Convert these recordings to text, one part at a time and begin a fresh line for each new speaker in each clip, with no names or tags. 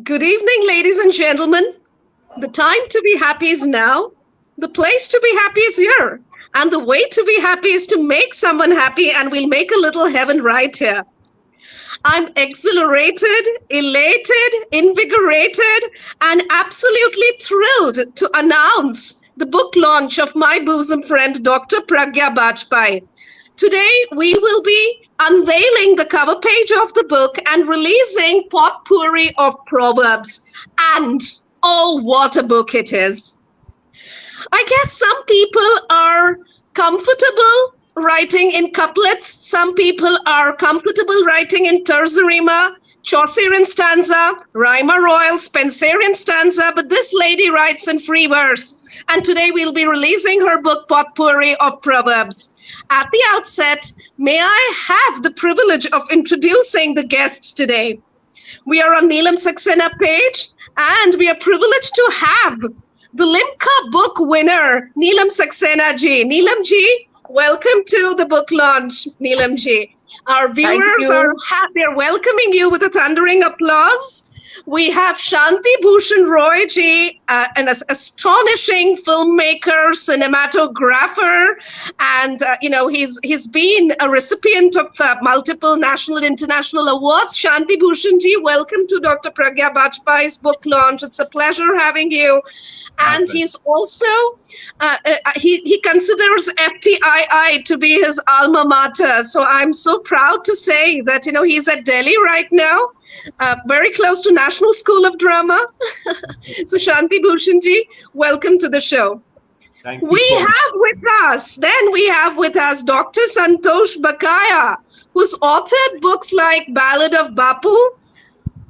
Good evening, ladies and gentlemen. The time to be happy is now. The place to be happy is here. And the way to be happy is to make someone happy, and we'll make a little heaven right here. I'm exhilarated, elated, invigorated, and absolutely thrilled to announce the book launch of my bosom friend, Dr. Pragya Bajpai. Today, we will be unveiling the cover page of the book and releasing potpourri of proverbs. And oh, what a book it is! I guess some people are comfortable writing in couplets, some people are comfortable writing in terza rima, Chaucerian stanza, Rima Royal, Spenserian stanza, but this lady writes in free verse. And today we'll be releasing her book, Potpourri of Proverbs. At the outset, may I have the privilege of introducing the guests today? We are on Neelam Saxena page, and we are privileged to have the Limca book winner, Neelam Saxena ji. Neelam ji, welcome to the book launch, Neelam ji. Our viewers are happy. They're welcoming you with a thundering applause. We have Shanti Bhushan Roy ji, an astonishing filmmaker, cinematographer, and he's been a recipient of multiple national and international awards. Shanti Bhushan ji, welcome to Dr. Pragya Bajpai's book launch. It's a pleasure having you. And he's also he considers FTII to be his alma mater. So I'm so proud to say that he's at Delhi right now. Very close to National School of Drama. So Shanti Bhushan ji, welcome to the show.
Thank you
We
so much.
have with us Dr. Santosh Bakaya, who's authored books like Ballad of Bapu.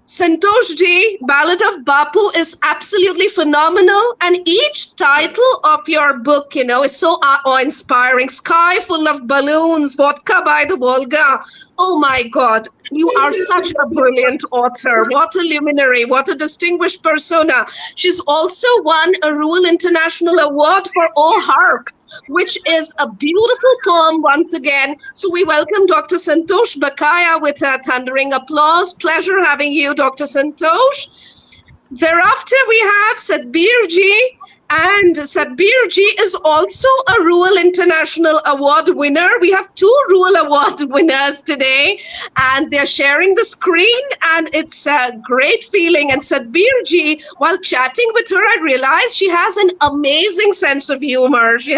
Santosh ji, Ballad of Bapu is absolutely phenomenal, and each title of your book, is so awe-inspiring. Sky full of balloons, vodka by the Volga. Oh my God, you are such a brilliant author. What a luminary, what a distinguished persona. She's also won a Rural International Award for Oh Hark, which is a beautiful poem once again. So we welcome Dr. Santosh Bakaya with a thundering applause. Pleasure having you, Dr. Santosh. Thereafter, we have Satbir ji. And Satbir ji is also a Rural International Award winner. We have two Rural Award winners today, and they're sharing the screen, and it's a great feeling. And Satbir ji, while chatting with her, I realized she has an amazing sense of humor. She's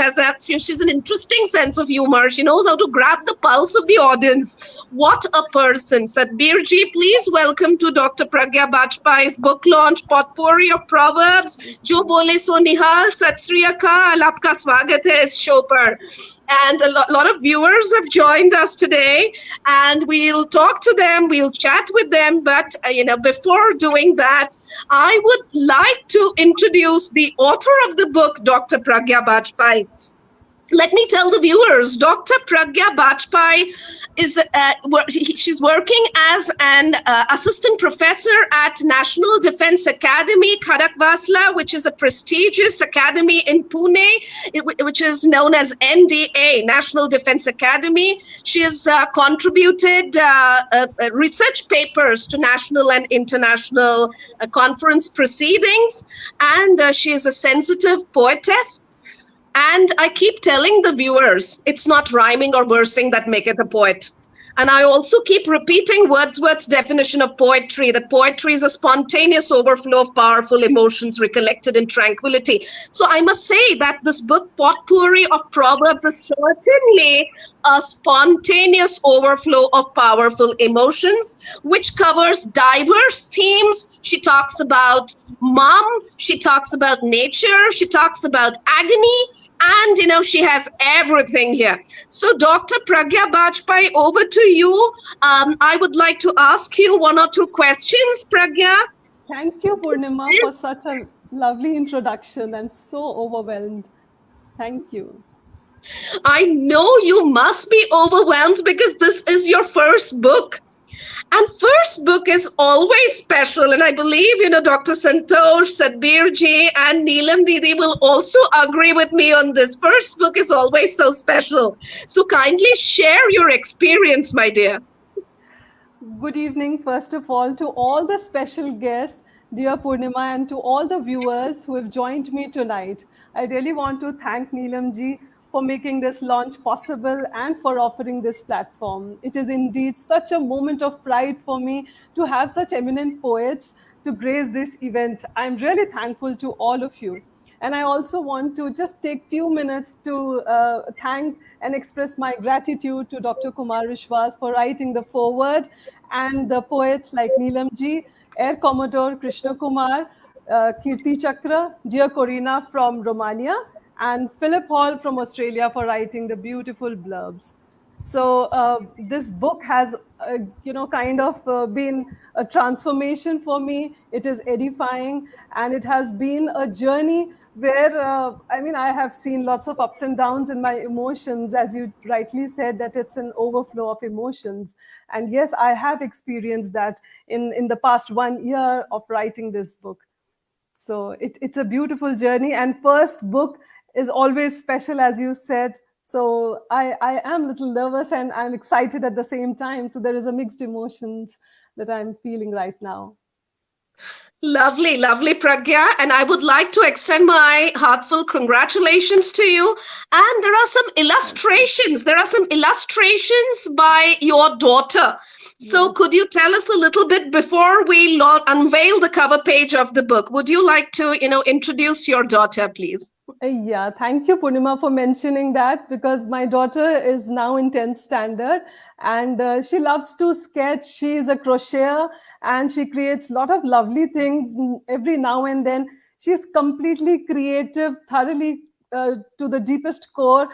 an interesting sense of humor. She knows how to grab the pulse of the audience. What a person. Satbir ji, please welcome to Dr. Pragya Bajpai's book launch, Potpourri of Proverbs. Jo bole so nihal, Sat Sri Akal, aapka swagat hai is show par. And a lot of viewers have joined us today, and we'll talk to them, we'll chat with them. But, before doing that, I would like to introduce the author of the book, Dr. Pragya Bajpai. Let me tell the viewers, Dr. Pragya Bajpai she's working as an assistant professor at National Defense Academy, Khadakwasla, which is a prestigious academy in Pune, which is known as NDA, National Defense Academy. She has contributed research papers to national and international conference proceedings, and she is a sensitive poetess. And I keep telling the viewers, it's not rhyming or versing that maketh a poet. And I also keep repeating Wordsworth's definition of poetry, that poetry is a spontaneous overflow of powerful emotions recollected in tranquility. So I must say that this book, Potpourri of Proverbs, is certainly a spontaneous overflow of powerful emotions, which covers diverse themes. She talks about mom, she talks about nature, she talks about agony, and she has everything here. So Dr. Pragya Bajpai, over to you. I would like to ask you one or two questions, Pragya.
Thank you, Purnima, for such a lovely introduction, and so overwhelmed. Thank you.
I know you must be overwhelmed because this is your first book. And first book is always special. And I believe, Dr. Santosh, Satbir ji, and Neelam Didi will also agree with me on this. First book is always so special. So kindly share your experience, my dear.
Good evening, first of all, to all the special guests. dear Purnima, and to all the viewers who have joined me tonight. I really want to thank Neelam ji for making this launch possible and for offering this platform. It is indeed such a moment of pride for me to have such eminent poets to grace this event. I'm really thankful to all of you. And I also want to just take few minutes to thank and express my gratitude to Dr. Kumar Vishwas for writing the foreword, and the poets like Neelam ji, Air Commodore Krishna Kumar, Kirti Chakra, dear Corina from Romania, and Philip Hall from Australia for writing the beautiful blurbs. So this book has, kind of been a transformation for me. It is edifying, and it has been a journey where, I have seen lots of ups and downs in my emotions, as you rightly said, that it's an overflow of emotions. And yes, I have experienced that in the past 1 year of writing this book. So it's a beautiful journey, and first book is always special, as you said. So I am a little nervous and I'm excited at the same time. So there is a mixed emotions that I'm feeling right now.
Lovely, lovely, Pragya. And I would like to extend my heartfelt congratulations to you. And there are some illustrations. There are some illustrations by your daughter. So could you tell us a little bit before we unveil the cover page of the book? Would you like to, introduce your daughter, please?
Yeah, thank you, Purnima, for mentioning that, because my daughter is now in 10th standard and she loves to sketch. She is a crocheter and she creates a lot of lovely things every now and then. She's completely creative, thoroughly to the deepest core.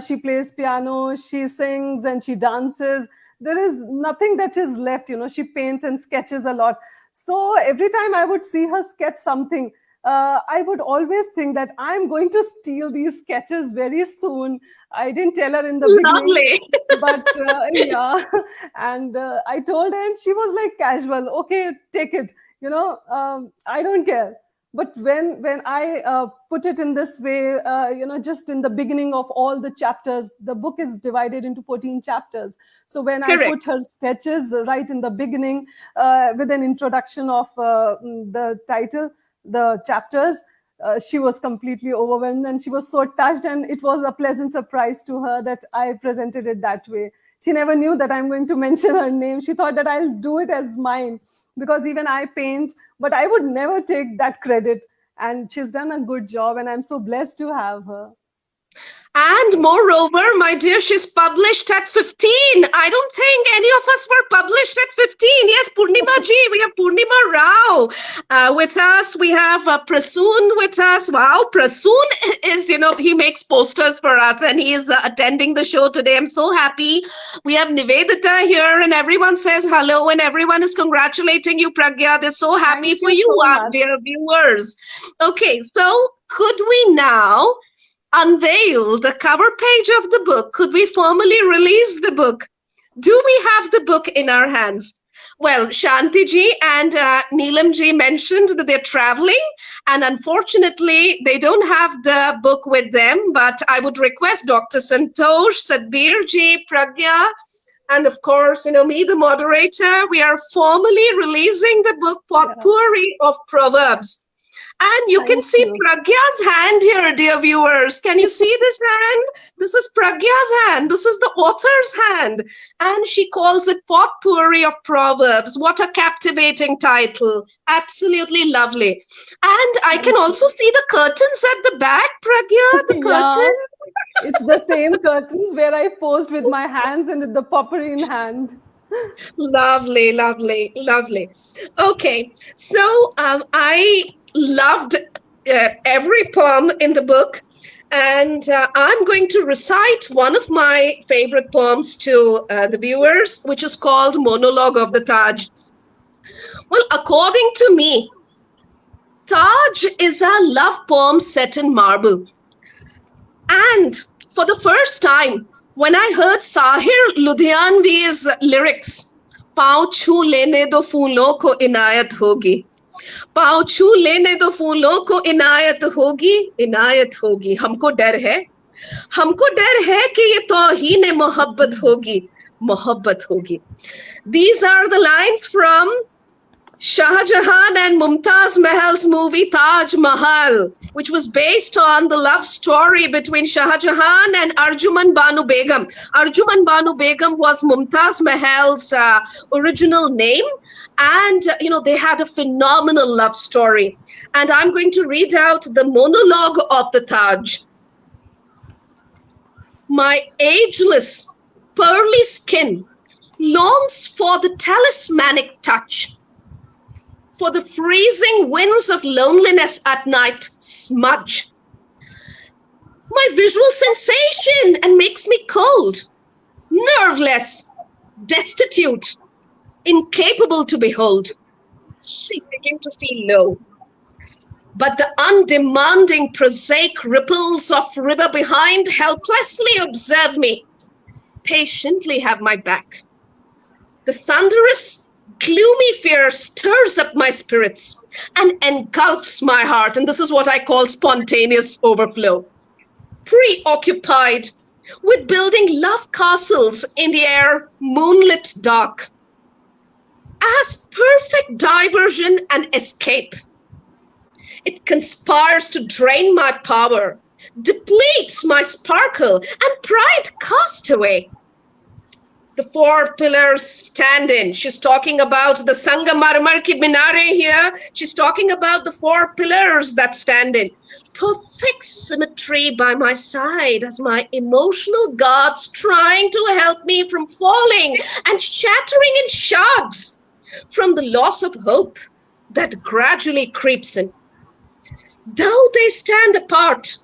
She plays piano, she sings and she dances. There is nothing that is left, she paints and sketches a lot. So every time I would see her sketch something, I would always think that I'm going to steal these sketches very soon. I didn't tell her in the beginning, but yeah. And I told her and she was like casual, okay, take it. I don't care. But when I put it in this way, just in the beginning of all the chapters, the book is divided into 14 chapters. So when I put her sketches right in the beginning with an introduction of the title, the chapters, she was completely overwhelmed and she was so touched, and it was a pleasant surprise to her that I presented it that way. She never knew that I'm going to mention her name. She thought that I'll do it as mine, because even I paint, but I would never take that credit. And she's done a good job, and I'm so blessed to have her.
And moreover, my dear, she's published at 15. I don't think any of us were published at 15. Yes, Purnima ji, we have Purnima Rao with us. We have Prasoon with us. Wow, Prasoon is, he makes posters for us and he is attending the show today. I'm so happy. We have Nivedita here and everyone says hello and everyone is congratulating you, Pragya. They're so happy for you, dear viewers. Okay, so could we now unveil the cover page of the book? Could we formally release the book? Do we have the book in our hands? Well, Shanti ji and Neelam ji mentioned that they're traveling and unfortunately they don't have the book with them, but I would request Dr. Santosh, Sadbir ji, Pragya, and of course, me, the moderator, we are formally releasing the book Potpourri of Proverbs. And you can see Pragya's hand here, dear viewers. Can you see this hand? This is Pragya's hand. This is the author's hand. And she calls it Potpourri of Proverbs. What a captivating title. Absolutely lovely. And I can also see the curtains at the back, Pragya, the curtain.
Yeah. It's the same curtains where I posed with my hands and with the potpourri in hand.
Lovely, lovely, lovely. Okay, so I loved every poem in the book, and I'm going to recite one of my favorite poems to the viewers, which is called Monologue of the Taj. Well, according to me, Taj is a love poem set in marble. And for the first time, when I heard Sahir Ludhianvi's lyrics, "Paँव छू लेने दो फूलों को इनायत होगी, पाँव छू लेने दो फूलों को इनायत होगी, हमको डर है कि ये तौहीन मोहब्बत होगी. These are the lines from Shah Jahan and Mumtaz Mahal's movie Taj Mahal, which was based on the love story between Shah Jahan and Arjuman Banu Begum. Arjuman Banu Begum was Mumtaz Mahal's original name, and they had a phenomenal love story. And I'm going to read out the monologue of the Taj. My ageless, pearly skin longs for the talismanic touch, for the freezing winds of loneliness at night smudge my visual sensation and makes me cold, nerveless, destitute, incapable to behold. I begin to feel low. But the undemanding prosaic ripples of river behind helplessly observe me, patiently have my back. The thunderous gloomy fear stirs up my spirits and engulfs my heart. And this is what I call spontaneous overflow. Preoccupied with building love castles in the air, moonlit dark. As perfect diversion and escape, it conspires to drain my power, depletes my sparkle, and pride cast away. The four pillars stand in. She's talking about the Sangamarmar ki Minare here. She's talking about the four pillars that stand in. Perfect symmetry by my side as my emotional guards trying to help me from falling and shattering in shards from the loss of hope that gradually creeps in. Though they stand apart,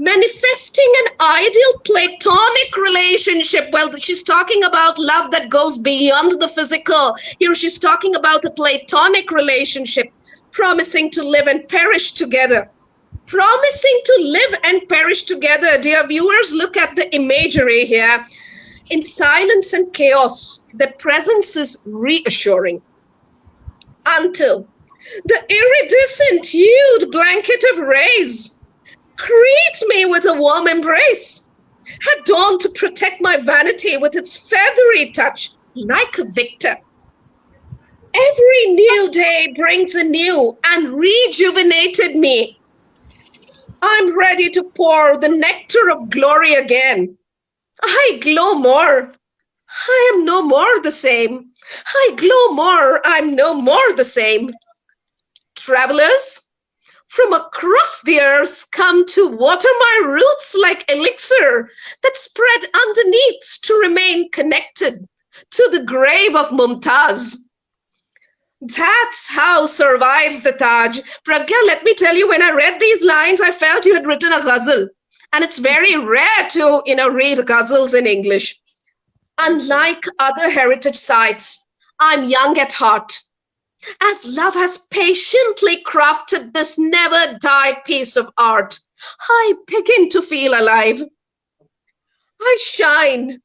manifesting an ideal platonic relationship. Well, she's talking about love that goes beyond the physical. Here she's talking about a platonic relationship, promising to live and perish together. Promising to live and perish together. Dear viewers, look at the imagery here. In silence and chaos, the presence is reassuring. Until the iridescent hued blanket of rays greet me with a warm embrace, adorned to protect my vanity with its feathery touch, like a victor. Every new day brings a new and rejuvenated me. I'm ready to pour the nectar of glory again. I glow more. I am no more the same. I glow more. I'm no more the same. Travelers from across the earth come to water my roots like elixir that spread underneath to remain connected to the grave of Mumtaz. That's how survives the Taj. Pragya, let me tell you, when I read these lines, I felt you had written a ghazal. And it's very rare to, read ghazals in English. Unlike other heritage sites, I'm young at heart, as love has patiently crafted this never-die piece of art. I begin to feel alive. I shine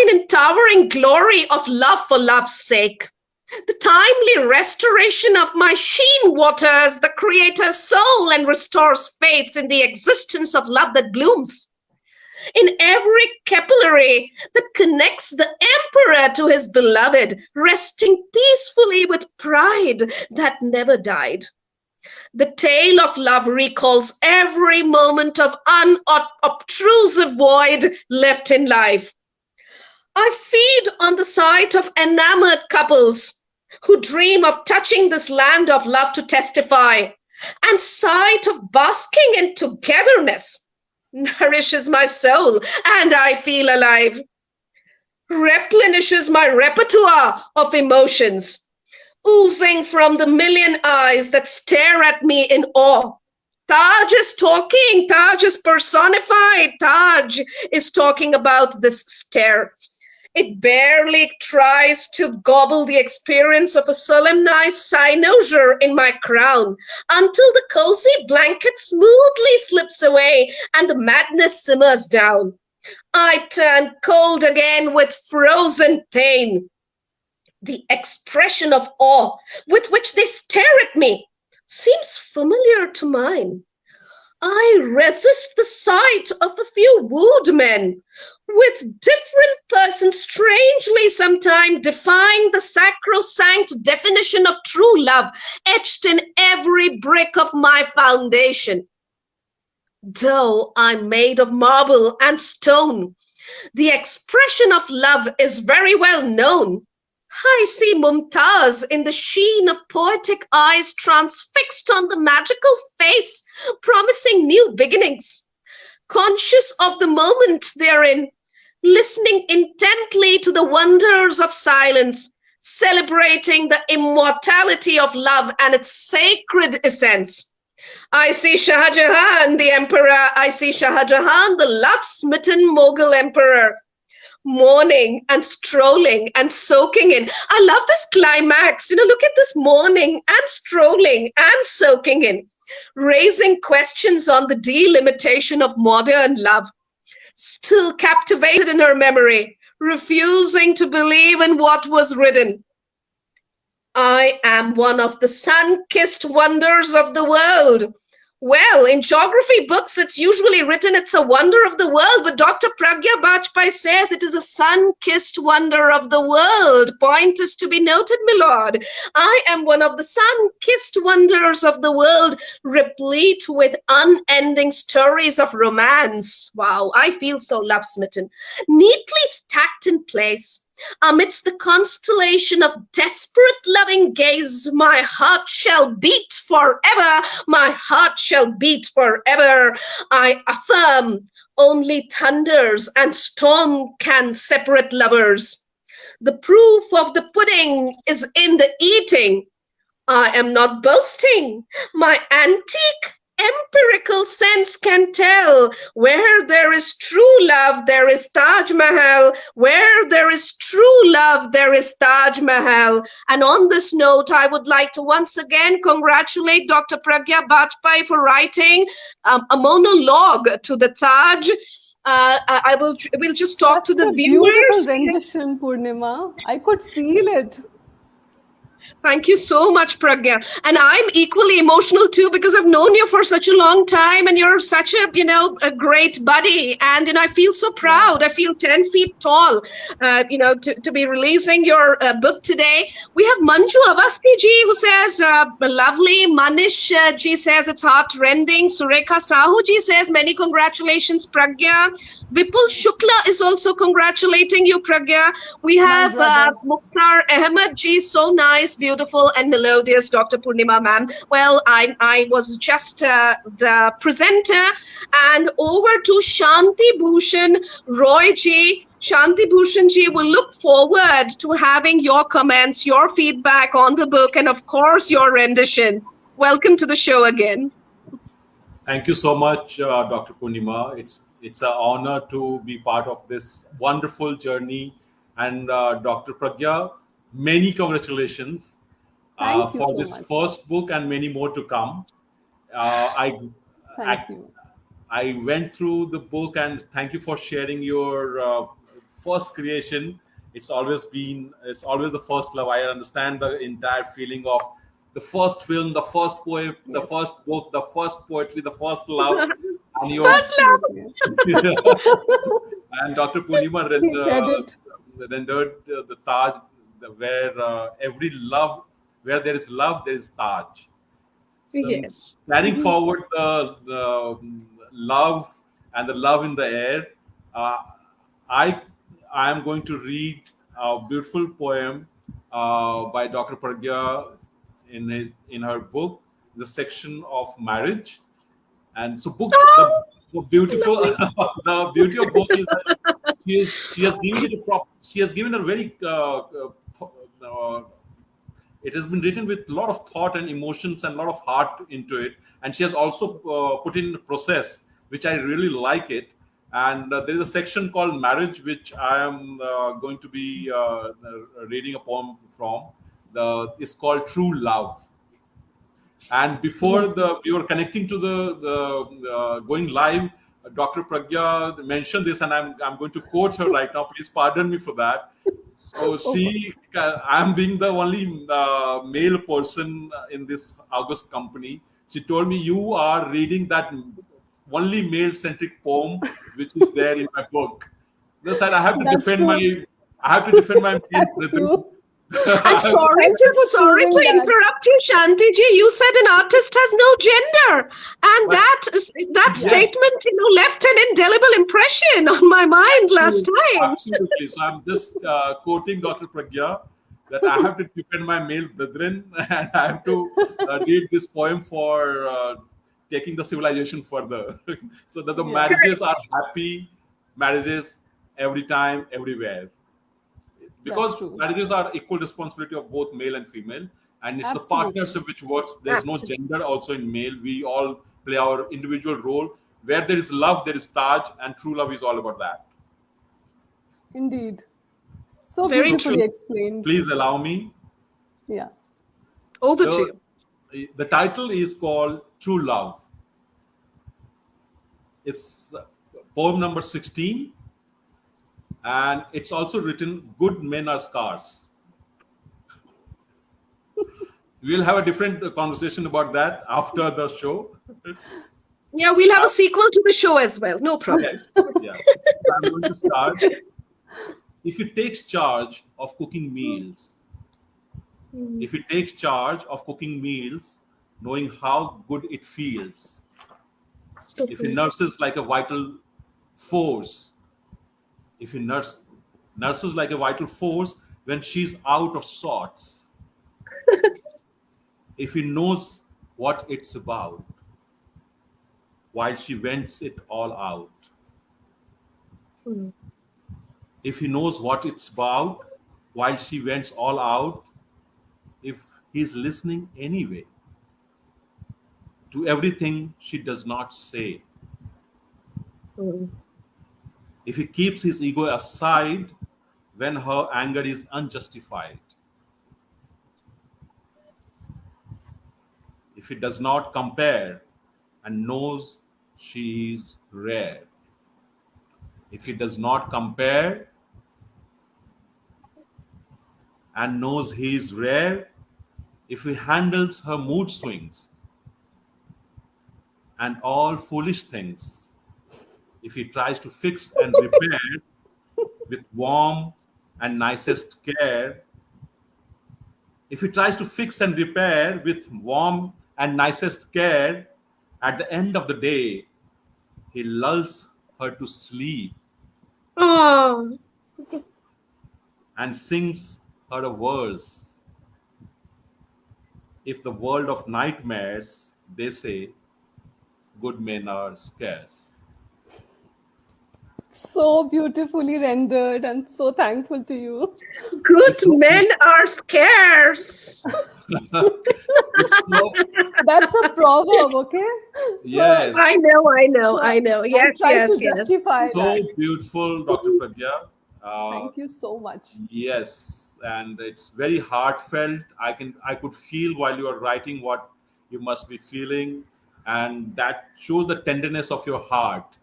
in towering glory of love for love's sake. The timely restoration of my sheen waters the Creator's soul and restores faith in the existence of love that blooms. In every capillary that connects the emperor to his beloved, resting peacefully with pride that never died. The tale of love recalls every moment of unobtrusive void left in life. I feed on the sight of enamored couples who dream of touching this land of love to testify, and sight of basking in togetherness nourishes my soul, and I feel alive. Replenishes my repertoire of emotions, oozing from the million eyes that stare at me in awe. Taj is talking, Taj is personified, Taj is talking about this stare. It barely tries to gobble the experience of a solemnized cynosure in my crown until the cozy blanket smoothly slips away and the madness simmers down. I turn cold again with frozen pain. The expression of awe with which they stare at me seems familiar to mine. I resist the sight of a few wooed men, with different persons strangely sometime defying the sacrosanct definition of true love etched in every brick of my foundation. Though I'm made of marble and stone, the expression of love is very well known. I see Mumtaz in the sheen of poetic eyes transfixed on the magical face, promising new beginnings. Conscious of the moment therein, listening intently to the wonders of silence, celebrating the immortality of love and its sacred essence. I see Shah Jahan, the emperor. I see Shah Jahan, the love-smitten Mughal emperor, mourning and strolling and soaking in. I love this climax. Look at this mourning and strolling and soaking in, raising questions on the delimitation of modern love. Still captivated in her memory, refusing to believe in what was written. I am one of the sun-kissed wonders of the world. Well, in geography books, it's usually written it's a wonder of the world, but Dr. Pragya Bajpai says it is a sun-kissed wonder of the world. Point is to be noted, my lord. I am one of the sun-kissed wonders of the world, replete with unending stories of romance. Wow, I feel so love-smitten. Neatly stacked in place, amidst the constellation of desperate loving gaze, my heart shall beat forever, my heart shall beat forever. I affirm only thunders and storm can separate lovers. The proof of the pudding is in the eating. I am not boasting. My antique empirical sense can tell where there is true love, there is Taj Mahal. Where there is true love, there is Taj Mahal. And on this note, I would like to once again congratulate Dr. Pragya Bajpai for writing a monologue to the Taj. We'll just talk to the viewers.
Beautiful rendition, Purnima. I could feel it.
Thank you so much, Pragya. And I'm equally emotional too, because I've known you for such a long time and you're such a great buddy. And, I feel so proud. I feel 10 feet tall, to be releasing your book today. We have Manju Avasti ji who says, lovely. Manish ji says it's heart-rending. Surekha Sahu ji says, many congratulations, Pragya. Vipul Shukla is also congratulating you, Pragya. We have Mukhtar Ahmed ji, so nice, beautiful and melodious, Dr. Purnima ma'am. Well, I was just the presenter, and over to Shanti Bhushan Roy ji. Shanti Bhushan ji, will look forward to having your comments, your feedback on the book, and of course, your rendition. Welcome to the show again.
Thank you so much, Dr. Purnima. It's an honor to be part of this wonderful journey. And Dr. Pragya, many congratulations for this first book and many more to come. I went through the book, and thank you for sharing your first creation. It's always the first love. I understand the entire feeling of the first film, the first poem, the first book, the first poetry, the first love. And your
first love.
And Dr. Purnima rendered the Taj, where where there is love, there is Taj. So
yes.
Carrying forward the love and the love in the air, I am going to read a beautiful poem by Dr. Pragya in her book, the section of marriage. And so the beautiful the beauty of book is that she has given a very it has been written with a lot of thought and emotions and a lot of heart into it, and she has also put in a process which I really like it. And there is a section called marriage which I am going to be reading a poem from. It's called True Love. And before we were connecting to the going live, Dr. Pragya mentioned this, and I'm going to quote her right now. Please pardon me for that. So I'm being the only male person in this August company. She told me, you are reading that only male-centric poem which is there in my book. Thus, I have to
That's
defend
true.
my male
That's
brethren.
true.
I'm sorry
Thank you for
sorry to
choosing that.
interrupt you, Shanti ji. You said an artist has no gender, and
But
that
yes,
statement, left an indelible impression on my mind last time.
absolutely. So I'm just quoting Dr. Pragya that I have to defend my male brethren and I have to read this poem for taking the civilization further, so that the
Yeah.
marriages are happy marriages every time, everywhere.
That's
Because
true.
marriages are equal responsibility of both male and female, and it's the
Absolutely.
partnership which works. There's no
Absolutely.
gender also in male. We all play our individual role. Where there is love, there is Taj, and true love is all about that.
Indeed. So
Very
beautifully
true.
explained.
Please allow me.
Yeah.
Over to
The,
you.
the title is called True Love. It's poem number 16, and it's also written Good Men Are Scars. We'll have a different conversation about that after the show.
Yeah, we'll have a sequel to the show as well. No problem.
Yes, yeah. So I'm going to start. If it takes charge of cooking meals, if it takes charge of cooking meals, knowing how good it feels, if it nurses like a vital force, if he nurses like a vital force when she's out of sorts, if he knows what it's about while she vents it all out, if he knows what it's about while she vents all out, if he's listening anyway to everything she does not say, if he keeps his ego aside when her anger is unjustified, if he does not compare and knows she is rare, if he does not compare and knows he is rare, if he handles her mood swings and all foolish things, if he tries to fix and repair with warm and nicest care, if he tries to fix and repair with warm and nicest care, at the end of the day, he lulls her to sleep
Oh,
and sings her a verse. If the world of nightmares, they say, good men are scarce.
So beautifully rendered, and so thankful to you.
good men are scarce.
It's so,
That's a proverb, okay?
yes,
I know.
I'm
Yes,
trying
yes,
to
yes.
justify
so
that.
beautiful, Dr. Pragya.
Thank you so much.
Yes, and it's very heartfelt. I could feel while you are writing what you must be feeling, and that shows the tenderness of your heart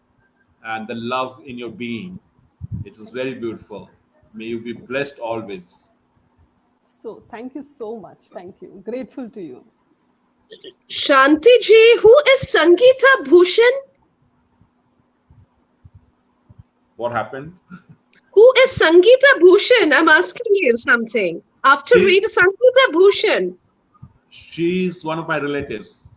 and the love in your being. It is very beautiful. May you be blessed always.
So thank you so much. Thank you. Grateful to you.
Shanti ji, who is Sangeeta Bhushan?
What happened?
Who is Sangeeta Bhushan? I'm asking you something. After
She-
read Sangeeta Bhushan.
She's one of my relatives.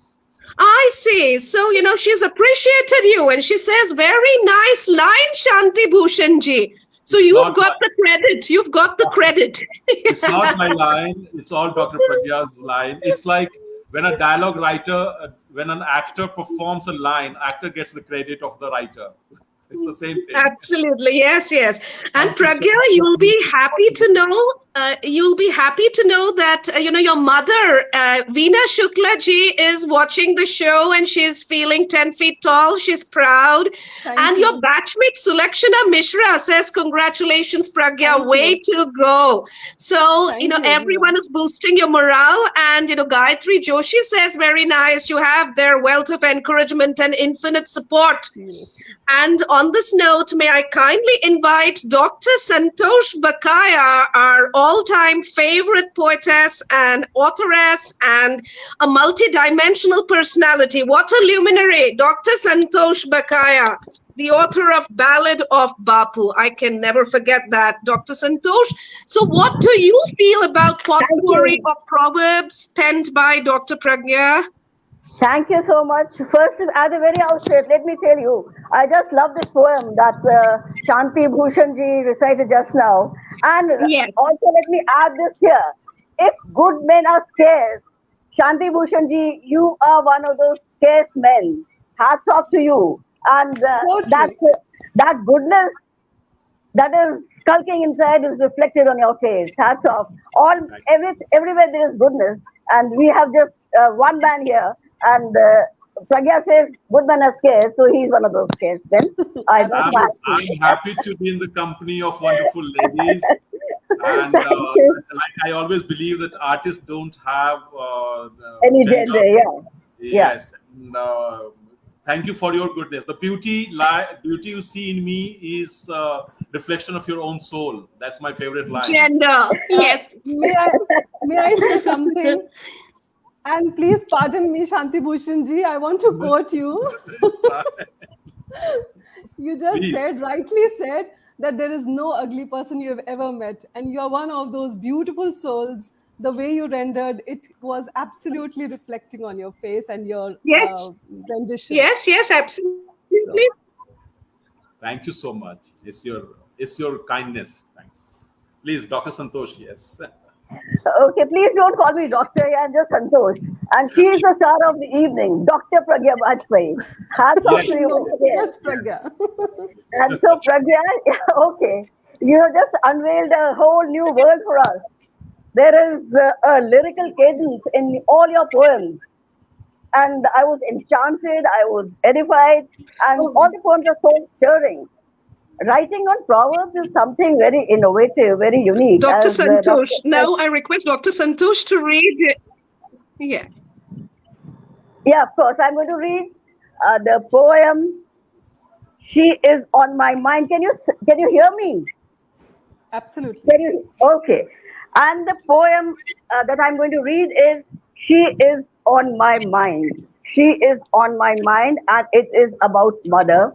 I see. So, she's appreciated you and she says, very nice line, Shanti Bhushan ji. So
It's
you've
not
got the credit. You've got the credit.
It's not my line. It's all Dr. Pragya's line. It's like when a dialogue writer, when an actor performs a line, actor gets the credit of the writer. It's the same thing.
Absolutely. Yes. And
Thank you so
Pragya,
much.
you'll be happy to know that, your mother, Veena Shukla ji, is watching the show and she's feeling 10 feet tall. She's proud.
Thank
And
you.
your batchmate Sulakshana Mishra says, congratulations, Pragya,
Thank
way
you.
to go. So,
Thank you,
everyone
Veena.
is boosting your morale. And, Gayatri Joshi says, very nice. You have their wealth of encouragement and infinite support.
Seriously.
And on this note, may I kindly invite Dr. Santosh Bakaya, our all-time favorite poetess and authoress and a multi-dimensional personality. What a luminary, Dr. Santosh Bakaya, the author of Ballad of Bapu. I can never forget that, Dr. Santosh. So what do you feel about potpourri of proverbs penned by Dr. Pragya?
Thank you so much. First, at the very outset, let me tell you, I just love this poem that Shanti Bhushanji recited just now. And
Yes.
also, let me add this here. If good men are scarce, Shanti Bhushanji, you are one of those scarce men. Hats off to you. And
So
that,
true.
that goodness that is skulking inside is reflected on your face. Hats off. Everywhere there is goodness. And we have just one man here. And Pragya says, good man are scarce, so he's one of those scarce men. I just
I'm happy to be in the company of wonderful ladies. And
Thank you.
like I always believe that artists don't have
Any gender, yeah.
Yes. And, thank you for your goodness. The beauty you see in me is reflection of your own soul. That's my favorite line.
Gender. Yes.
May I say something? And please pardon me, Shanti Bhushanji. I want to quote you. You just
Please.
rightly said, that there is no ugly person you have ever met. And you are one of those beautiful souls. The way you rendered, it was absolutely reflecting on your face and your
Yes.
rendition.
Yes, absolutely.
Thank you so much. It's your kindness. Thanks. Please, Dr. Santosh, yes.
Okay, please don't call me doctor. I'm just Santosh. And she is the star of the evening, Dr. Pragya Bajpayee. Hats off to you.
No,
once again.
just Pragya.
And so, Pragya, okay, you have just unveiled a whole new world for us. There is a lyrical cadence in all your poems. And I was enchanted, I was edified, and all the poems are so stirring. Writing on proverbs is something very innovative, very unique.
Dr.
As,
Santosh.
Dr. said.
Now I request Dr. Santosh to read it. Yeah.
Yeah, of course. I'm going to read the poem. She is on my mind. Can you hear me?
Absolutely.
Okay. And the poem that I'm going to read is She is on my mind. She is on my mind, and it is about mother.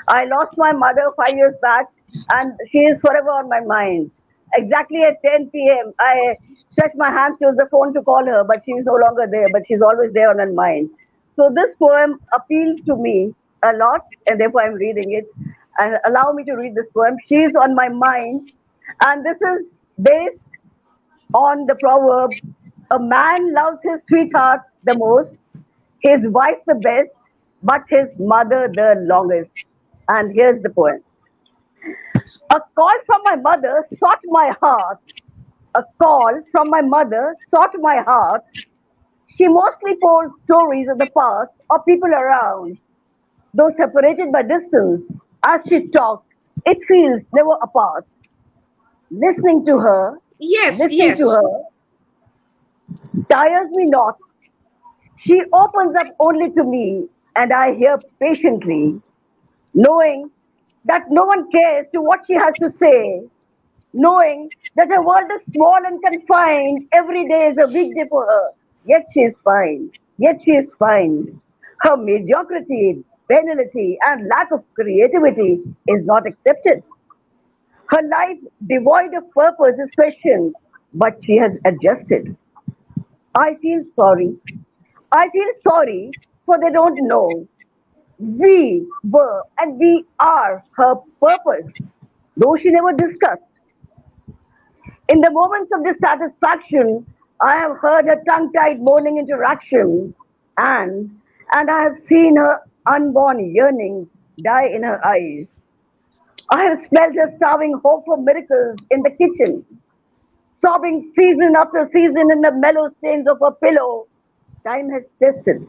I lost my mother 5 years back, and she is forever on my mind. Exactly at 10 p.m., I stretch my hands towards the phone to call her, but she's no longer there, but she's always there on my mind. So this poem appeals to me a lot, and therefore I'm reading it. And allow me to read this poem. She is on my mind, and this is based on the proverb, a man loves his sweetheart the most, his wife the best, but his mother the longest. And here's the poem. A call from my mother sought my heart. A call from my mother sought my heart. She mostly told stories of the past or people around. Though separated by distance, as she talked, it feels they were apart. Listening to her,
Yes, yes.
tires me not. She opens up only to me, and I hear patiently, knowing that no one cares to what she has to say, knowing that her world is small and confined. Every day is a weekday for her, yet she is fine. Yet she is fine. Her mediocrity, banality, and lack of creativity is not accepted. Her life, devoid of purpose, is questioned, but she has adjusted. I feel sorry. I feel sorry, for they don't know. We were and we are her purpose, though she never discussed. In the moments of dissatisfaction, I have heard her tongue-tied moaning interaction, and I have seen her unborn yearnings die in her eyes. I have smelled her starving hope for miracles in the kitchen, sobbing season after season in the mellow stains of her pillow. Time has tested.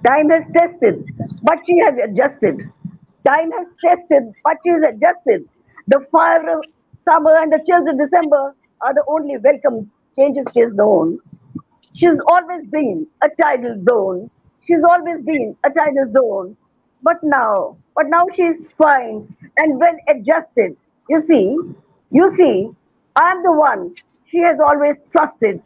Time has tested, but she has adjusted. Time has tested, but she has adjusted. The fire of summer and the chills of December are the only welcome changes she has known. She's always been a tidal zone. She's always been a tidal zone. But now she's fine and well adjusted. You see, I'm the one she has always trusted.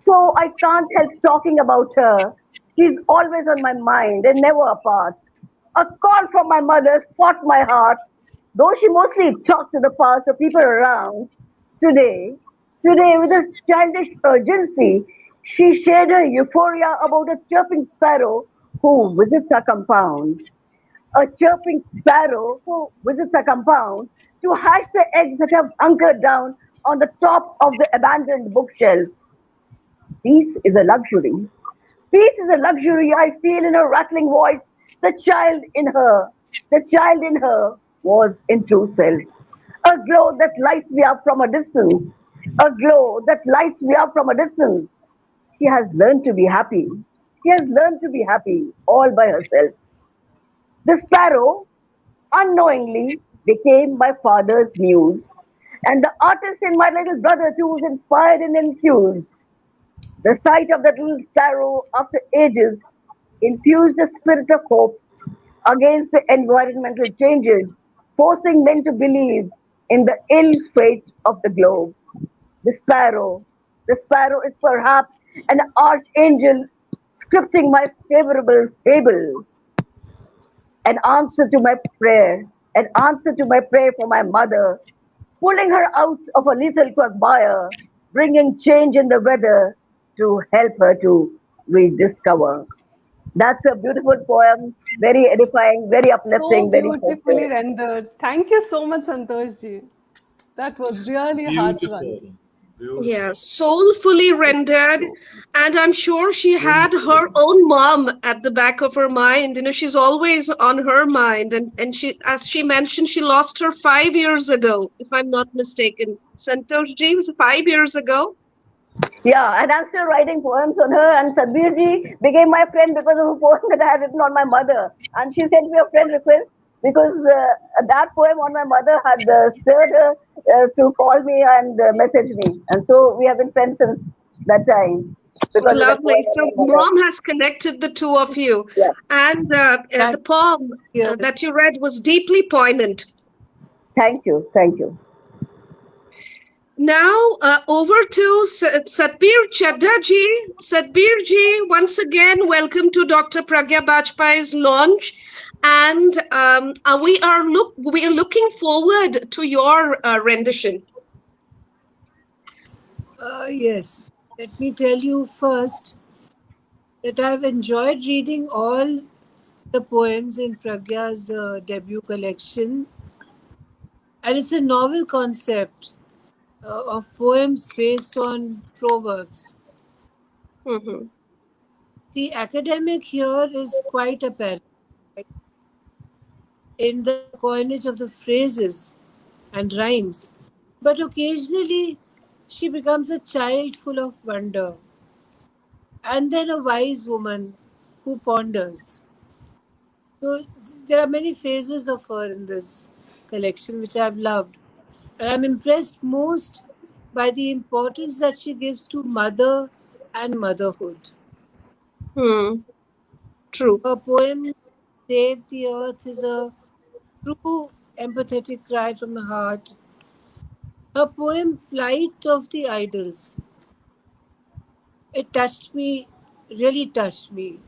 So I can't help talking about her. She's always on my mind and never apart. A call from my mother fought my heart, though she mostly talked to the past of people around. Today, today with a childish urgency, she shared her euphoria about a chirping sparrow who visits our compound. A chirping sparrow who visits a compound to hatch the eggs that have hunkered down on the top of the abandoned bookshelf. Peace is a luxury. Peace is a luxury I feel in her rattling voice. The child in her was in true self. A glow that lights me up from a distance. A glow that lights me up from a distance. She has learned to be happy. She has learned to be happy all by herself. The sparrow, unknowingly, became my father's muse. And the artist in my little brother too was inspired and infused. The sight of that little sparrow after ages infused a spirit of hope against the environmental changes, forcing men to believe in the ill fate of the globe. The sparrow, the sparrow is perhaps an archangel scripting my favorable fable, an answer to my prayer, an answer to my prayer for my mother, pulling her out of a lethal quagmire, bringing change in the weather to help her to rediscover. That's a beautiful poem, very edifying, very
So
uplifting, very
beautifully
hopeful.
rendered. Thank you so much, Santosh ji. That was really heart-wrenching.
Beautiful. Beautiful.
Yeah, soulfully rendered. And I'm sure she had her own mom at the back of her mind. You know, she's always on her mind. And she, as she mentioned, she lost her 5 years ago, if I'm not mistaken. Santosh ji, was it 5 years ago?
Yeah, and I'm still writing poems on her. And Sabir ji became my friend because of a poem that I had written on my mother. And she sent me a friend request because that poem on my mother had stirred her to call me and message me. And so we have been friends since that time because of that
Lovely.
poem
So
on my mother.
mom has connected the two of you.
Yeah.
And the poem
Yeah.
that you read was deeply poignant.
Thank you. Thank you.
Now over to Satbir Chadda ji. Satbir ji, once again, welcome to Dr. Pragya Bajpayee's launch. And we are looking forward to your rendition.
Yes. Let me tell you first that I've enjoyed reading all the poems in Pragya's debut collection. And it's a novel concept of poems based on proverbs.
Mhm.
The academic here is quite apparent in the coinage of the phrases and rhymes. But occasionally she becomes a child full of wonder, and then a wise woman who ponders. So there are many phases of her in this collection, which I've loved. And I'm impressed most by the importance that she gives to mother and motherhood.
Hmm. True.
Her poem, Save the Earth, is a true empathetic cry from the heart. Her poem, Plight of the Idols, it touched me, really touched me,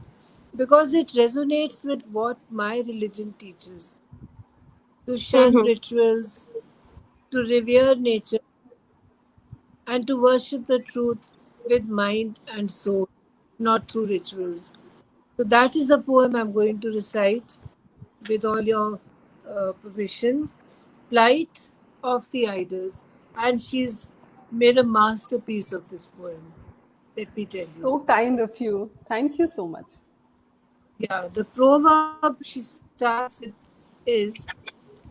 because it resonates with what my religion teaches: to shun
Mhm.
rituals, to revere nature, and to worship the truth with mind and soul, not through rituals. So that is the poem I'm going to recite with all your permission. Plight of the Idols. And she's made a masterpiece of this poem. Let me tell you.
So kind of you. Thank you so much.
Yeah, the proverb she starts with is: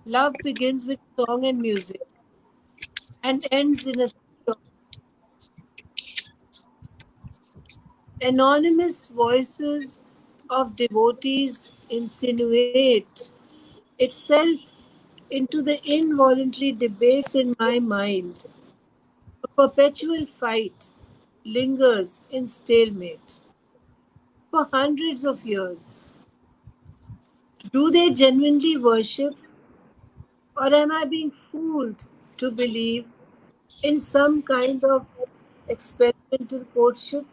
love begins with song and music and ends in a sea of anonymous voices of devotees insinuate itself into the involuntary debates in my mind. A perpetual fight lingers in stalemate for hundreds of years. Do they genuinely worship, or am I being fooled to believe in some kind of experimental courtship.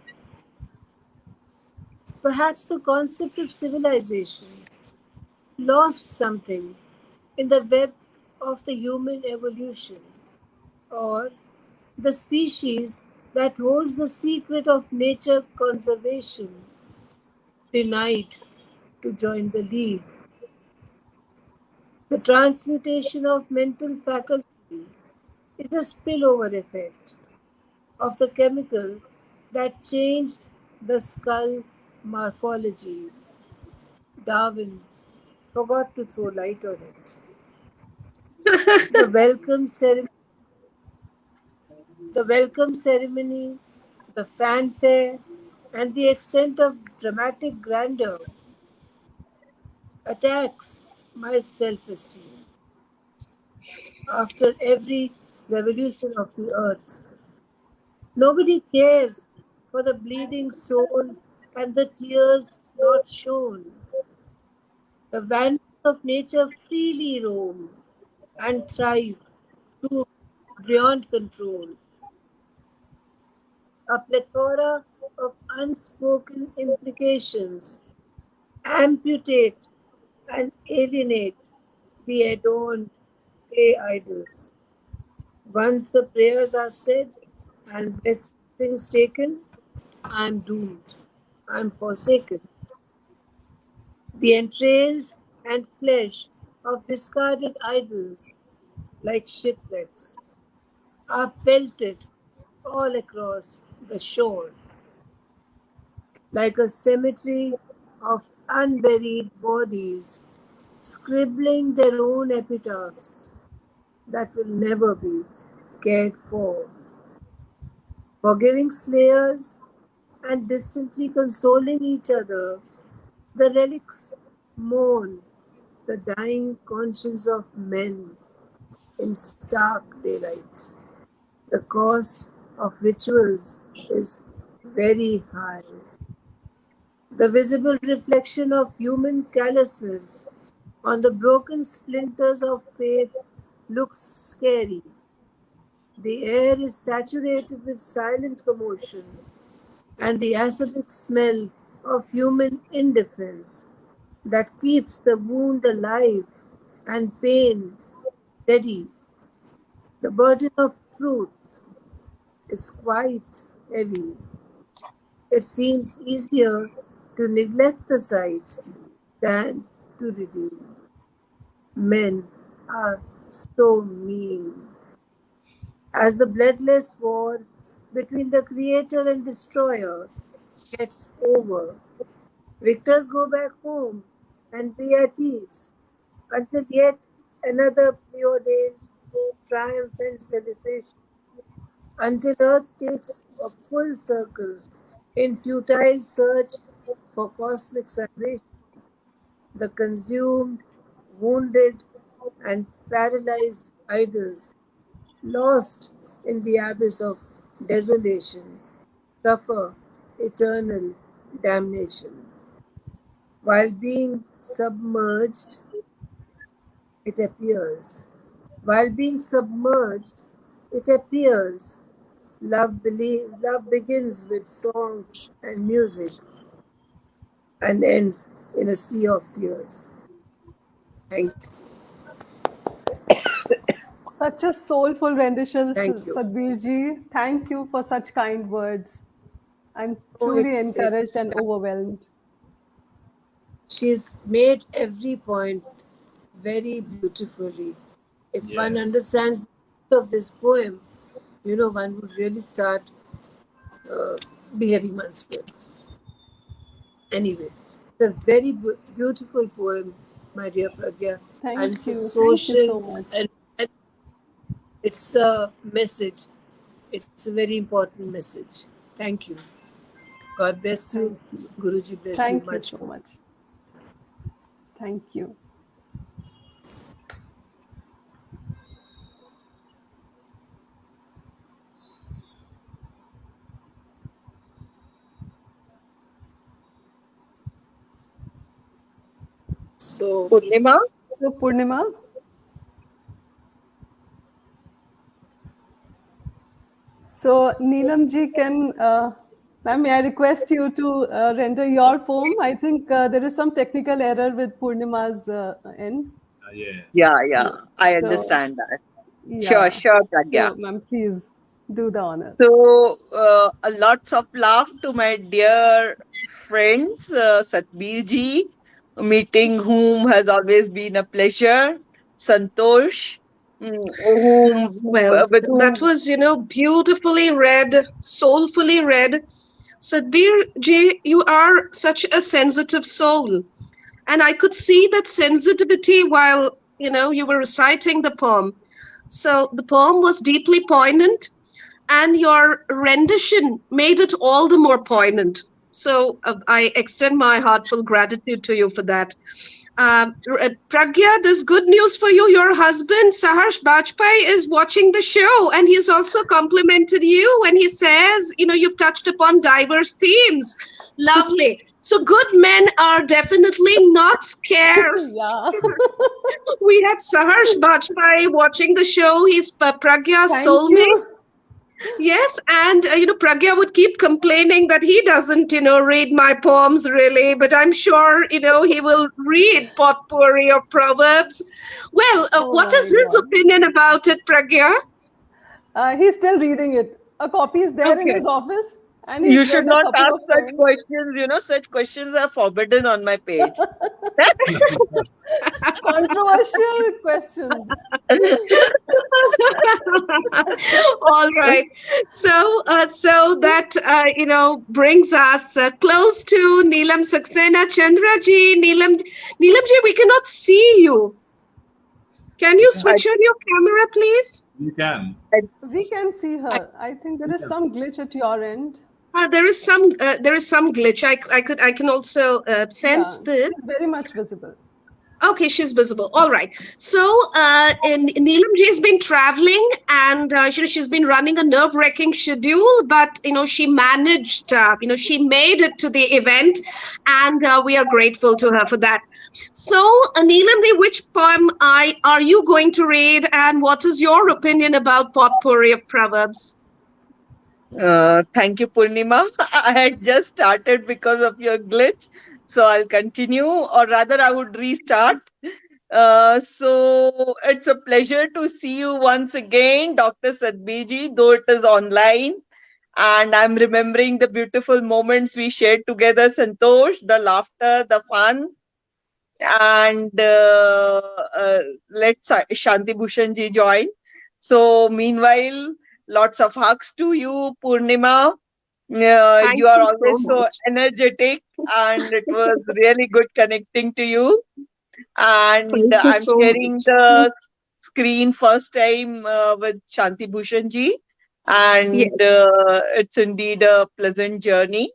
Perhaps the concept of civilization lost something in the web of the human evolution, or the species that holds the secret of nature conservation denied to join the league. The transmutation of mental faculty is a spillover effect of the chemical that changed the skull morphology. Darwin forgot to throw light on it. The welcome ceremony, the fanfare, and the extent of dramatic grandeur attacks my self-esteem. After every revolution of the earth, nobody cares for the bleeding soul and the tears not shown. The vandals of nature freely roam and thrive through beyond control. A plethora of unspoken implications amputate and alienate the adorned clay idols. Once the prayers are said and blessings taken, I am doomed. I am forsaken. The entrails and flesh of discarded idols, like shipwrecks, are pelted all across the shore, like a cemetery of unburied bodies, scribbling their own epitaphs that will never be cared for. Forgiving slayers and distantly consoling each other, the relics mourn the dying conscience of men in stark daylight. The cost of rituals is very high. The visible reflection of human callousness on the broken splinters of faith looks scary. The air is saturated with silent commotion, and the acidic smell of human indifference that keeps the wound alive and pain steady. The burden of truth is quite heavy. It seems easier to neglect the sight than to redeem. Men are so mean. As the bloodless war between the creator and destroyer gets over, victors go back home and be at ease until yet another preordained triumphant celebration, until Earth takes a full circle in futile search for cosmic salvation. The consumed, wounded, and paralyzed idols, lost in the abyss of desolation, suffer eternal damnation. While being submerged, it appears. While being submerged, it appears. Love begins with song and music and ends in a sea of tears. Thank you.
Such a soulful rendition,
Thank you.
Sadhbir ji. Thank you for such kind words. I'm
Oh,
truly encouraged and overwhelmed.
she's made every point very beautifully. If one
Yes.
understands of this poem, one would really start behaving oneself. Anyway, it's a very beautiful poem, my dear Pragya, and it's
Thank
a
you. Thank you so
social
much.
and it's a message. It's a very important message. Thank you. God bless you.
Thank you.
Guruji bless you
Thank you
much
so
more.
much. Thank you.
So,
Purnima,
So, Purnima, So, Neelam ji, ma'am, may I request you to render your poem? I think there is some technical error with Purnima's end.
Yeah.
Yeah, I
So,
understand that.
yeah.
Sure, Pragya.
So, ma'am, please do the honor.
So, a lots of love to my dear friends, Satbir ji, meeting whom has always been a pleasure. Santosh,
Well,
with
that
whom,
was, beautifully read, soulfully read. Sadhbir ji, you are such a sensitive soul. And I could see that sensitivity while, you were reciting the poem. So the poem was deeply poignant, and your rendition made it all the more poignant. So I extend my heartfelt gratitude to you for that. Pragya, there's good news for you. Your husband, Saharsh Bajpai, is watching the show, and he's also complimented you when he says, you've touched upon diverse themes. Lovely. So good men are definitely not scarce.
Yeah.
We have Saharsh Bajpai watching the show. He's Pragya's
Thank
soulmate.
you.
Yes, and Pragya would keep complaining that he doesn't, read my poems really, but I'm sure, he will read Potpourri of Proverbs. Well,
Oh
what
my
is his
God.
opinion about it, Pragya?
He's still reading it. A copy is there in
Okay.
his office, and he's
you
read
should
a
not
couple
ask
of
such
times.
questions. Such questions are forbidden on my page.
Controversial questions.
All right. So that brings us close to Neelam Saxena. Chandraji, Neelamji, we cannot see you. Can you switch on your camera, please?
You can.
We can see her. I think there is some glitch at your end.
There is some glitch. I can also sense this.
She's very much visible.
Okay, she's visible. All right. So, Neelam ji has been traveling, and she's been running a nerve-wracking schedule, but she managed. She made it to the event, and we are grateful to her for that. So, Neelam ji, which poem are you going to read, and what is your opinion about Potpourri of Proverbs?
Thank you, Purnima. I had just started because of your glitch, so I'll continue, or rather, I would restart. So it's a pleasure to see you once again, Dr. Sadbiji, though it is online. And I'm remembering the beautiful moments we shared together, Santosh, the laughter, the fun. And let Shanti Bhushan ji join. So, meanwhile, lots of hugs to you, Purnima.
Thank
You are
you
always
so
so
much.
energetic, and it was really good connecting to you. And
Thank you
I'm
so
sharing
much.
the screen first time with Shanti Bhushan ji, and
Yes.
it's indeed a pleasant journey.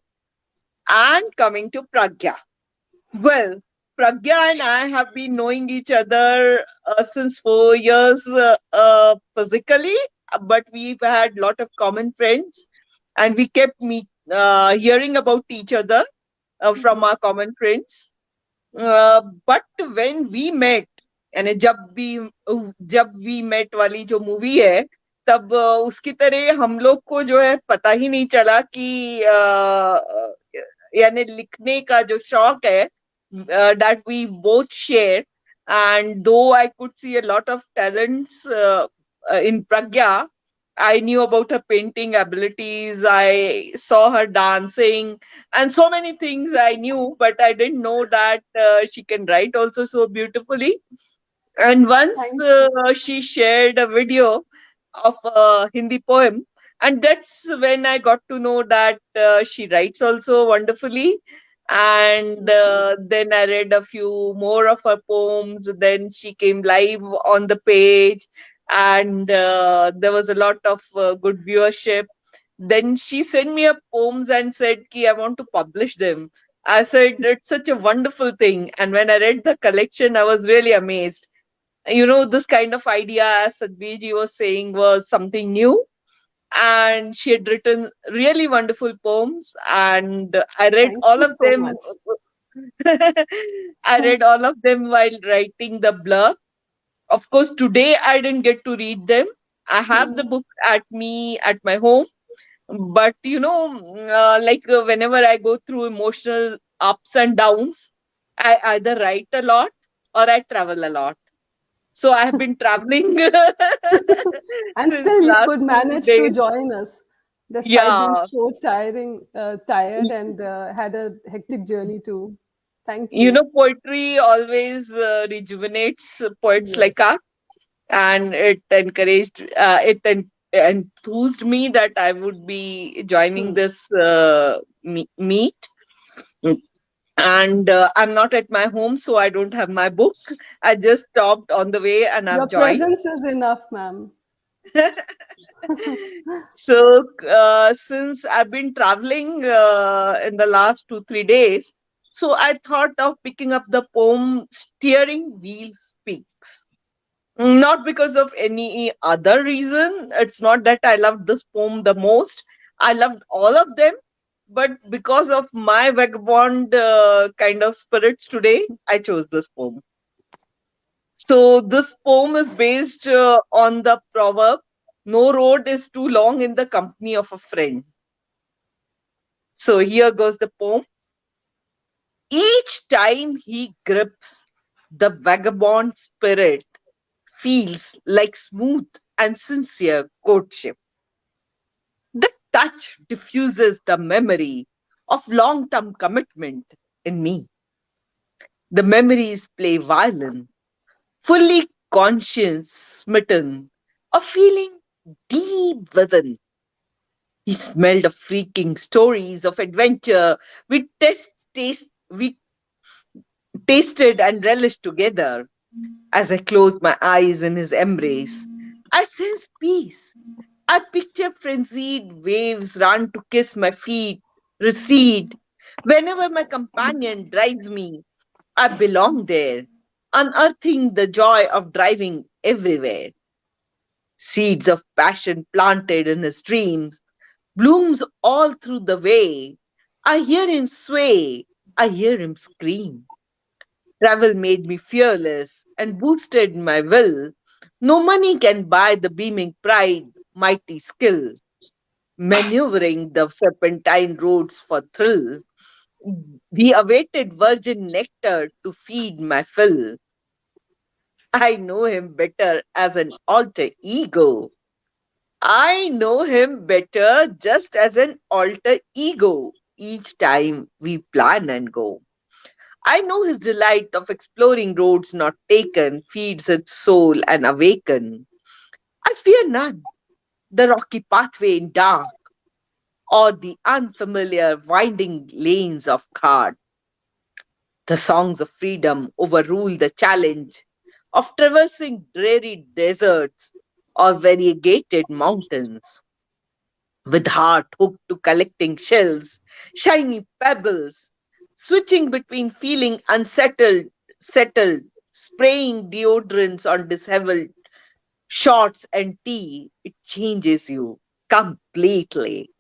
And coming to Pragya. Well, Pragya and I have been knowing each other since 4 years physically, but we've had a lot of common friends, and we kept hearing about each other from our common friends. But when we met, यानी जब we met वाली जो movie है, तब उसकी तरह हम लोग को जो है पता ही नहीं चला कि यानी लिखने का जो शौक है, that we both share. And though I could see a lot of talents in Pragya, I knew about her painting abilities, I saw her dancing, and so many things I knew, but I didn't know that she can write also so beautifully. And once she shared a video of a Hindi poem, and that's when I got to know that she writes also wonderfully. And then I read a few more of her poems. Then she came live on the page, and there was a lot of good viewership. Then she sent me a poems and said, "Ki I want to publish them." I said, "It's such a wonderful thing." And when I read the collection, I was really amazed. This kind of idea, as Sadhbiji was saying, was something new. And she had written really wonderful poems, and I read
Thank
all
you
of
so
them.
much.
I read all of them while writing the blurb. Of course, today I didn't get to read them. I have the book at my home, But whenever I go through emotional ups and downs, I either write a lot or I travel a lot. So I have been traveling
And
since
still, you
last
could
2
manage to
days.
join us despite being
Yeah.
so tired, and had a hectic journey too. Thank
You
you.
know, poetry always rejuvenates poets like
Yes.
us, and it enthused me that I would be joining
Hmm.
this meet. And I'm not at my home, so I don't have my book. I just stopped on the way and
Your
I've joined.
presence is enough, ma'am.
So, since I've been traveling in the last 2-3 days, so I thought of picking up the poem Steering Wheel Speaks. Not because of any other reason. It's not that I loved this poem the most. I loved all of them. But because of my vagabond kind of spirits today, I chose this poem. So, this poem is based on the proverb, no road is too long in the company of a friend. So, here goes the poem. Each time he grips, the vagabond spirit feels like smooth and sincere courtship. The touch diffuses the memory of long term commitment in me. The memories play violin, fully conscious, smitten, a feeling deep within. He smelled of freaking stories of adventure we tasted and relished together. As I closed my eyes in his embrace, I sensed peace. I picture frenzied waves run to kiss my feet, recede. Whenever my companion drives me, I belong there, unearthing the joy of driving everywhere. Seeds of passion planted in his dreams, blooms all through the way. I hear him sway, I hear him scream. Travel made me fearless and boosted my will. No money can buy the beaming pride, mighty skill, maneuvering the serpentine roads for thrill, the awaited virgin nectar to feed my fill. I know him better as an alter ego. I know him better just as an alter ego each time we plan and go. I know his delight of exploring roads not taken feeds its soul and awaken. I fear none, the rocky pathway in dark, or the unfamiliar winding lanes of cart. The songs of freedom overrule the challenge of traversing dreary deserts or variegated mountains. With heart hooked to collecting shells, shiny pebbles, switching between feeling settled, spraying deodorants on disheveled shorts and tea, it changes you completely.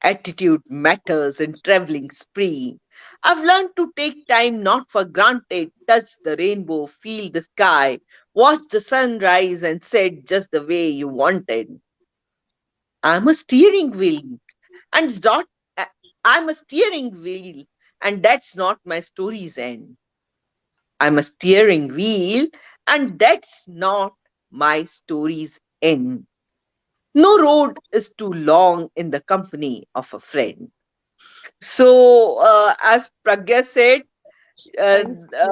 Attitude matters in traveling spree. I've learned to take time not for granted, touch the rainbow, feel the sky, watch the sun rise and set just the way you wanted. I'm a steering wheel, and it's not, I'm a steering wheel, and that's not my story's end. I'm a steering wheel, and that's not my story's end. No road is too long in the company of a friend. So, as Pragya said, uh,
Thank you.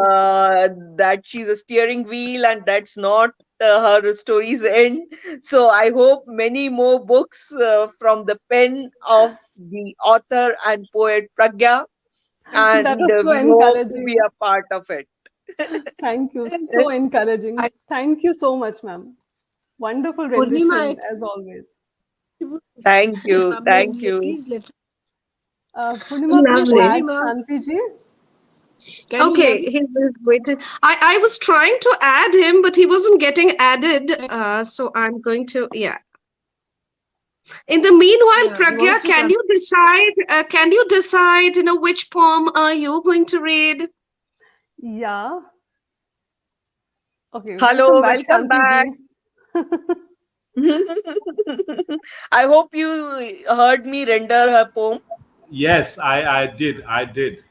that she's a steering wheel and that's not her story's end. So, I hope many more books from the pen of the author and poet Pragya,
That
and
was so
we hope to be
encouraging.
a part of it.
Thank you. So encouraging.
I,
Thank you so much, ma'am. Wonderful
Purnima,
rendition, as always.
Thank you. Thank you.
please let
Purnima, please
Lovely.
add
Purnima,
Shanti ji.
can you hear
Okay,
me?
he's waiting. I was trying to add him, but he wasn't getting added. So I'm going to, yeah. In the meanwhile,
Yeah, he
Pragya,
wants to come.
can you decide, which poem are you going to read?
Yeah. Okay.
Hello,
Welcome back,
welcome
Shanti
back.
ji.
I hope you heard me render her poem.
Yes, I did. I did.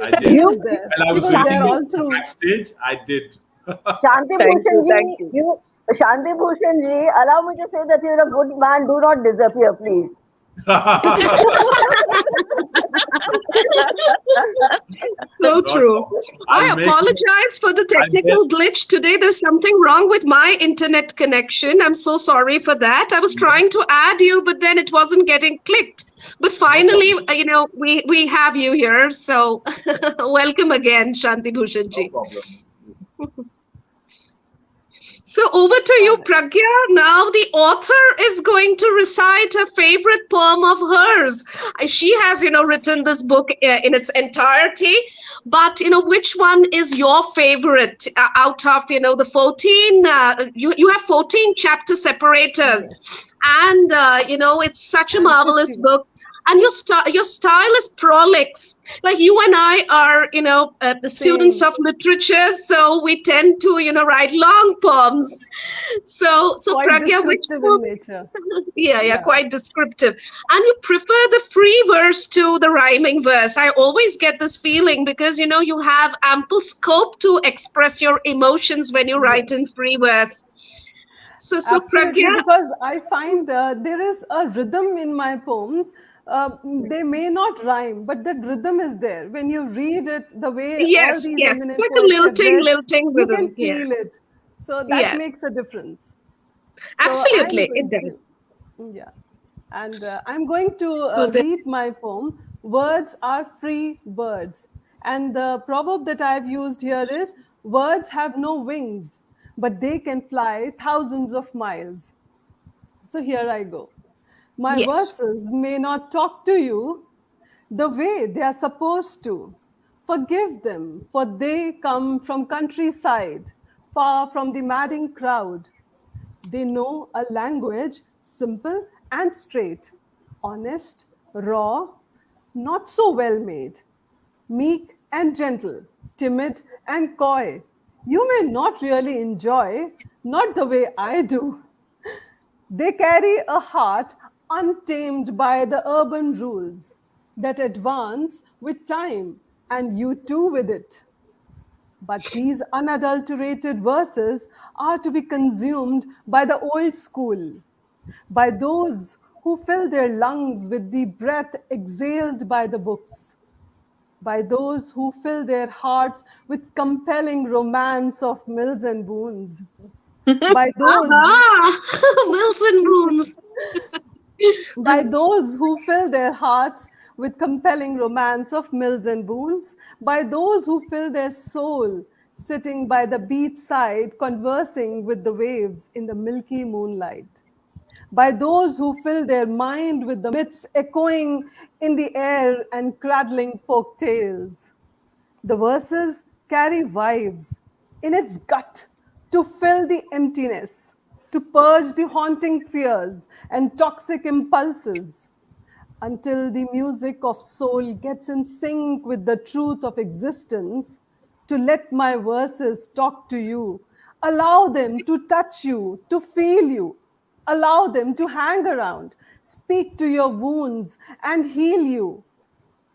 I
He
did.
was there.
While I
He
was
was there
waiting
all through.
backstage, I did.
Shanti
Thank you,
Bhushan
thank
ji,
you.
Shanti Bhushan ji, allow me to say that you're a good man. Do not disappear, please.
So
Not
true. I
I'll make
apologize for the technical glitch today. There's something wrong with my internet connection. I'm so sorry for that. I was trying to add you, but then it wasn't getting clicked. But finally, we have you here. So welcome again, Shanti Bhushan
no
ji.
problem.
So over to you, Pragya. Now the author is going to recite a favorite poem of hers. She has, written this book in its entirety. But, which one is your favorite out of, the 14? You have 14 chapter separators. And, it's such a marvelous book. And your style is prolix. Like you and I are, the students of literature, so we tend to, write long poems. So
Quite
Pragya, which
descriptive
book?
in nature.
Yeah, quite descriptive. And you prefer the free verse to the rhyming verse. I always get this feeling because, you have ample scope to express your emotions when you write in free verse. So
Absolutely,
Pragya,
because I find there is a rhythm in my poems. They may not rhyme, but that rhythm is there. When you read it, the way all
yes,
these
it's
eminent
like a
poets have read,
lilting
you
rhythm.
can feel it. So that
Yes,
makes a difference. So
absolutely,
I'm
it
going
does.
to, yeah. And I'm going to
So then,
read my poem, Words Are Free Birds. And the proverb that I've used here is, words have no wings, but they can fly thousands of miles. So here I go. My
Yes.
verses may not talk to you the way they are supposed to. Forgive them, for they come from countryside, far from the madding crowd. They know a language simple and straight, honest, raw, not so well made, meek and gentle, timid and coy. You may not really enjoy, not the way I do. They carry a heart untamed by the urban rules that advance with time, and you too with it. But these unadulterated verses are to be consumed by the old school, by those who fill their lungs with the breath exhaled by the books, by those who fill their hearts with compelling romance of Mills and Boons, by those
Mills and Boons.
by those who fill their hearts with compelling romance of Mills and Boons, by those who fill their soul sitting by the beach side conversing with the waves in the milky moonlight, by those who fill their mind with the myths echoing in the air and cradling folk tales. The verses carry vibes in its gut to fill the emptiness, to purge the haunting fears and toxic impulses, until the music of soul gets in sync with the truth of existence, to let my verses talk to you. Allow them to touch you, to feel you. Allow them to hang around, speak to your wounds, and heal you.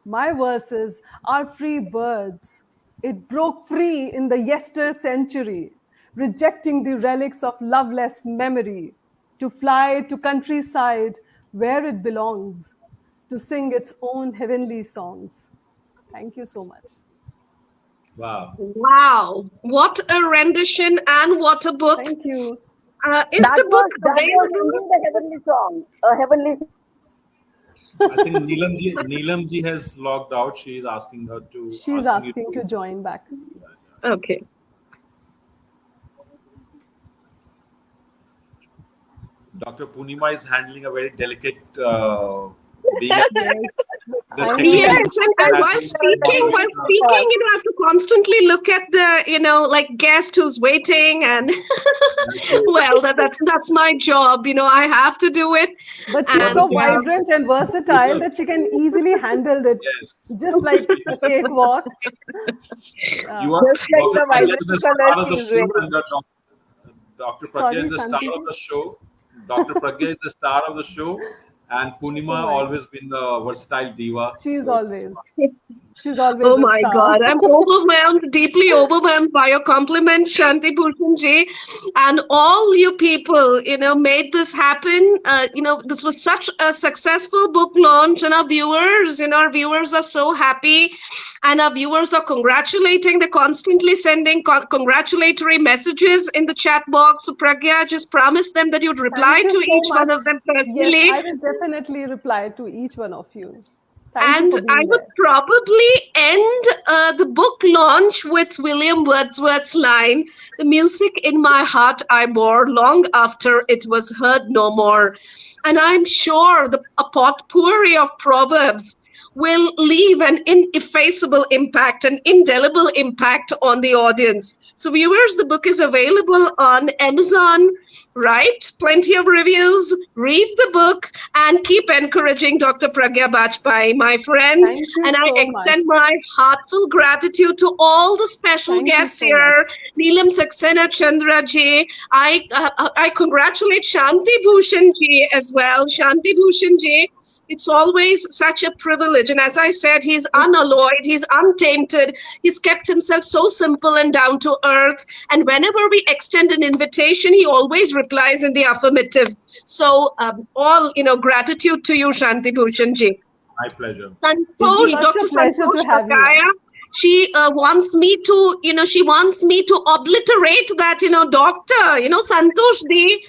My verses are free birds. It broke free in the yester century, rejecting the relics of loveless memory, to fly to countryside where it belongs, to sing its own heavenly songs. Thank you so much.
Wow.
Wow, what a rendition and what a book.
Thank you.
Is the book
That was
available?
indeed a heavenly song. A heavenly
I think Neelam ji has logged out. She is asking her to.
She's asking to join back.
Okay.
Dr. Punima is handling a very delicate being.
Yes.
Yes, and while speaking, I have to constantly look at the, like guest who's waiting, and well, that's my job. I have to do it.
But she's
And,
so vibrant and versatile that she can easily handle it,
Yes.
just like a cakewalk.
You are
Just like the
Dr. Pragya
vibrant
is the
colour
star of the
she's
show,
wearing.
and Dr. Pragya
Sorry,
is the star
Shanti.
of the show, Dr. Pragya is the star of the show, and Punima
Oh my,
always been the versatile diva.
she's
So it's
always, she's always
Oh
a
my
star.
God, I'm overwhelmed, deeply overwhelmed by your compliment, Shanti Bhushan ji, and all you people, made this happen. This was such a successful book launch, and our viewers are so happy, and our viewers are congratulating. They're constantly sending congratulatory messages in the chat box. So Pragya, just promise them that you'd reply
Thank you
to
so
each one
much.
of them
Yes,
personally.
I will definitely reply to each one of you. Thank you
And
for
I
being
would
there.
probably end the book launch with William Wordsworth's line, "The music in my heart I bore long after it was heard no more." And I'm sure a potpourri of proverbs will leave an ineffaceable impact, an indelible impact on the audience. So, viewers, the book is available on Amazon. Write plenty of reviews, read the book, and keep encouraging Dr. Pragya Bajpai, my friend.
Thank you
And I
so much.
extend my heartfelt gratitude to all the special
Thank you
guests
so much.
here. Neelam Saxena Chandra ji. I congratulate Shanti Bhushan ji as well. Shanti Bhushan ji, it's always such a privilege. And as I said, he's unalloyed, he's untainted, he's kept himself so simple and down to earth. And whenever we extend an invitation, he always replies in the affirmative. So, all gratitude to you, Shanti Bhushan ji.
my pleasure.
Is
Santosh,
the
Such a
Dr.
pleasure to
Santosh
have you.
Bakaya, she wants me to obliterate that, doctor, Santosh Di,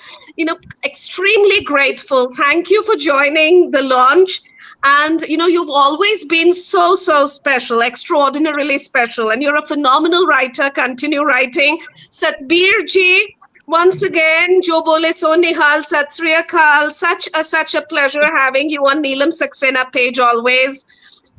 extremely grateful. Thank you for joining the launch. And, you've always been so, so special, extraordinarily special. And you're a phenomenal writer. Continue writing. Satbir Ji, once again, Jo Bole So Nihal, Sat Sri Akal. Such a pleasure having you on Neelam Saxena page always.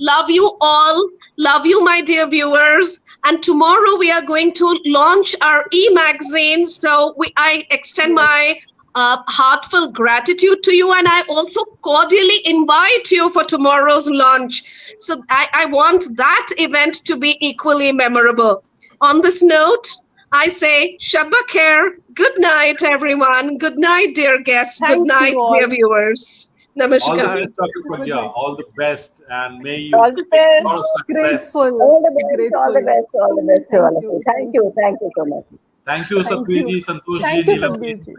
Love you all. Love you, my dear viewers. And tomorrow we are going to launch our e-magazine. So I extend my heartfelt gratitude to you, and I also cordially invite you for tomorrow's launch. So I want that event to be equally memorable. On this note, I say Shabba Khair. Good night, everyone. Good night, dear guests. Good
Thank
night,
you all.
dear viewers.
All the
Namaskar.
best, Dr.
Good
Pragya.
night.
All the best, and may
All
you
the
get a
best.
lot of success.
Grateful.
All the best,
Grateful.
all the best, all the best to all
Thank
of
you.
you. Thank you, thank you so much.
Thank you,
Thank
Satbir
you.
ji, Santosh ji,
Thank you,
Neelam ji.
Sabir ji.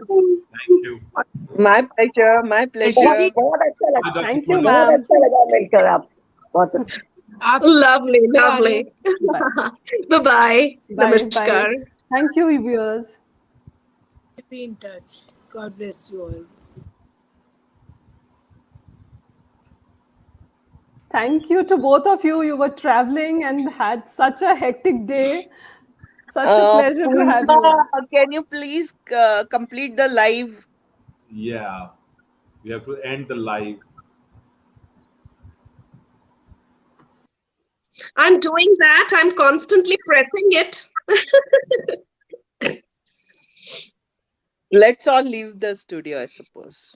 Thank you.
My pleasure. My pleasure.
जी
बहुत अच्छा
Bye,
लगा,
Dr.
Thank you,
Purnima.
बहुत
ma'am.
अच्छा लगा मिलकर आप बहुत अच्छा
आप
Lovely,
आ रहे
lovely.
हैं
Bye.
Bye bye.
Bye.
Namaskar.
Bye. Thank you, viewers.
be in touch. God bless you all.
Thank you to both of you. You were traveling and had such a hectic day. Such a pleasure to have you.
Purnima, can you please complete the live?
Yeah, we have to end the live.
I'm doing that. I'm constantly pressing it.
Let's all leave the studio, I suppose.